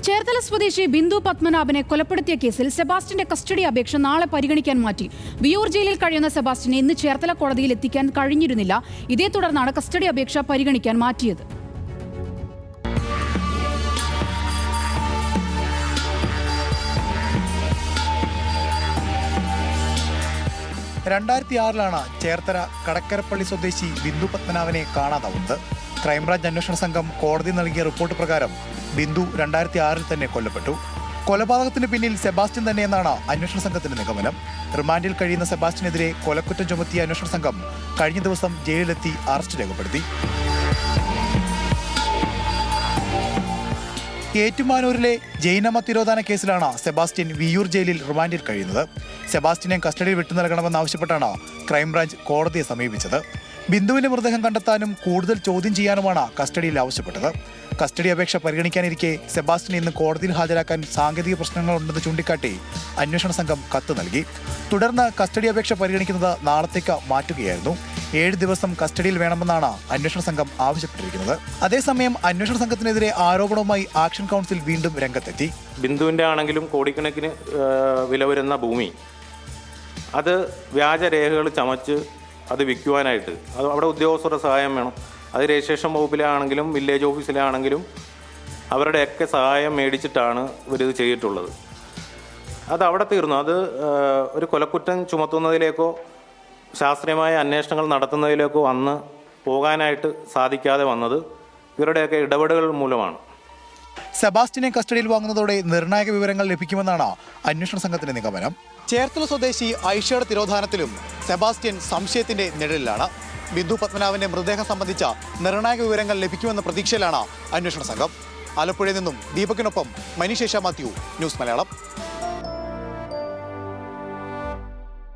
ചേർത്തല സ്വദേശി ബിന്ദു പത്മനാഭനെ കൊലപ്പെടുത്തിയ കേസിൽ സെബാസ്റ്റ്യന്റെ കസ്റ്റഡി അപേക്ഷ നാളെ പരിഗണിക്കാൻ മാറ്റി. വിയൂർ ജയിലിൽ കഴിയുന്ന സെബാസ്റ്റ്യനെ ഇന്ന് ചേർത്തല കോടതിയിൽ എത്തിക്കാൻ കഴിഞ്ഞിരുന്നില്ല. ഇതേ തുടർന്നാണ് കസ്റ്റഡി അപേക്ഷ പരിഗണിക്കാൻ മാറ്റിയത്. ചേർത്തല കടക്കരപ്പള്ളി സ്വദേശി ബിന്ദു പത്മനാഭനെ കാണാതാവുന്നത്. ക്രൈംബ്രാഞ്ച് അന്വേഷണ സംഘം കോടതി നൽകിയ റിപ്പോർട്ട് പ്രകാരം ബിന്ദു 2006 തന്നെ കൊല്ലപ്പെട്ടു. കൊലപാതകത്തിന് പിന്നിൽ സെബാസ്റ്റ്യൻ തന്നെയെന്നാണ് അന്വേഷണ സംഘത്തിന്റെ നിഗമനം. റിമാൻഡിൽ കഴിയുന്ന സെബാസ്റ്റ്യനെതിരെ കൊലക്കുറ്റം ചുമത്തിയ അന്വേഷണ സംഘം കഴിഞ്ഞ ദിവസം ജയിലിലെത്തി അറസ്റ്റ് രേഖപ്പെടുത്തി. ഏറ്റുമാനൂരിലെ ജൈനമ തിരോധാന കേസിലാണ് സെബാസ്റ്റ്യൻ വിയൂർ ജയിലിൽ റിമാൻഡിൽ കഴിയുന്നത്. സെബാസ്റ്റ്യനെ കസ്റ്റഡിയിൽ വിട്ടു നൽകണമെന്നാവശ്യപ്പെട്ടാണ് ക്രൈംബ്രാഞ്ച് കോടതിയെ സമീപിച്ചത്. ബിന്ദുവിന്റെ മൃതദേഹം കണ്ടെത്താനും കൂടുതൽ ചോദ്യം ചെയ്യാനുമാണ് കസ്റ്റഡിയിൽ ആവശ്യപ്പെട്ടത്. കസ്റ്റഡി അപേക്ഷ പരിഗണിക്കാനിരിക്കെ സെബാസ്റ്റ്യനെ ഇന്ന് കോടതിയിൽ ഹാജരാക്കാൻ സാങ്കേതിക പ്രശ്നങ്ങളുണ്ടെന്ന് ചൂണ്ടിക്കാട്ടി അന്വേഷണ സംഘം കത്ത് നൽകി. തുടർന്ന് കസ്റ്റഡി അപേക്ഷ പരിഗണിക്കുന്നത് നാളത്തേക്ക് മാറ്റുകയായിരുന്നു. 7 ദിവസം കസ്റ്റഡിയിൽ വേണമെന്നാണ് അന്വേഷണ സംഘം ആവശ്യപ്പെട്ടിരിക്കുന്നത്. അതേസമയം അന്വേഷണ സംഘത്തിനെതിരെ ആരോപണവുമായി ആക്ഷൻ കൗൺസിൽ വീണ്ടും രംഗത്തെത്തി. ബിന്ദുവിൻ്റെ ആണെങ്കിലും കോടിക്കണക്കിന് വില വരുന്ന ഭൂമി അത് വ്യാജരേഖകൾ ചമച്ച് അത് വിൽക്കുവാനായിട്ട് അത് അവിടെ ഉദ്യോഗസ്ഥരുടെ സഹായം വേണം. അത് രജിസ്ട്രേഷൻ വകുപ്പിലാണെങ്കിലും വില്ലേജ് ഓഫീസിലാണെങ്കിലും അവരുടെയൊക്കെ സഹായം മേടിച്ചിട്ടാണ് ഇവരിത് ചെയ്തിട്ടുള്ളത്. അത് അവിടെ തീർന്നു. അത് ഒരു കൊലക്കുറ്റം ചുമത്തുന്നതിലേക്കോ ശാസ്ത്രീയമായ അന്വേഷണങ്ങൾ നടത്തുന്നതിലേക്കോ വന്ന് പോകാനായിട്ട് സാധിക്കാതെ വന്നത് ഇവരുടെയൊക്കെ ഇടപെടലുകൾ മൂലമാണ്. സെബാസ്റ്റ്യനെ കസ്റ്റഡിയിൽ വാങ്ങുന്നതോടെ നിർണായക വിവരങ്ങൾ ലഭിക്കുമെന്നാണ് അന്വേഷണ സംഘത്തിന്റെ നിഗമനം. ചേർത്തല സ്വദേശി ഐഷയുടെ തിരോധാനത്തിലും സെബാസ്റ്റ്യൻ സംശയത്തിന്റെ നിഴലിലാണ്. ബിന്ദു പത്മനാഭന്റെ മൃതദേഹം സംബന്ധിച്ച നിർണായക വിവരങ്ങൾ ലഭിക്കുമെന്ന പ്രതീക്ഷയിലാണ് അന്വേഷണ സംഘം. ആലപ്പുഴയിൽ നിന്നും ദീപകിനൊപ്പം മനീഷ് മാത്യു, ന്യൂസ് മലയാളം.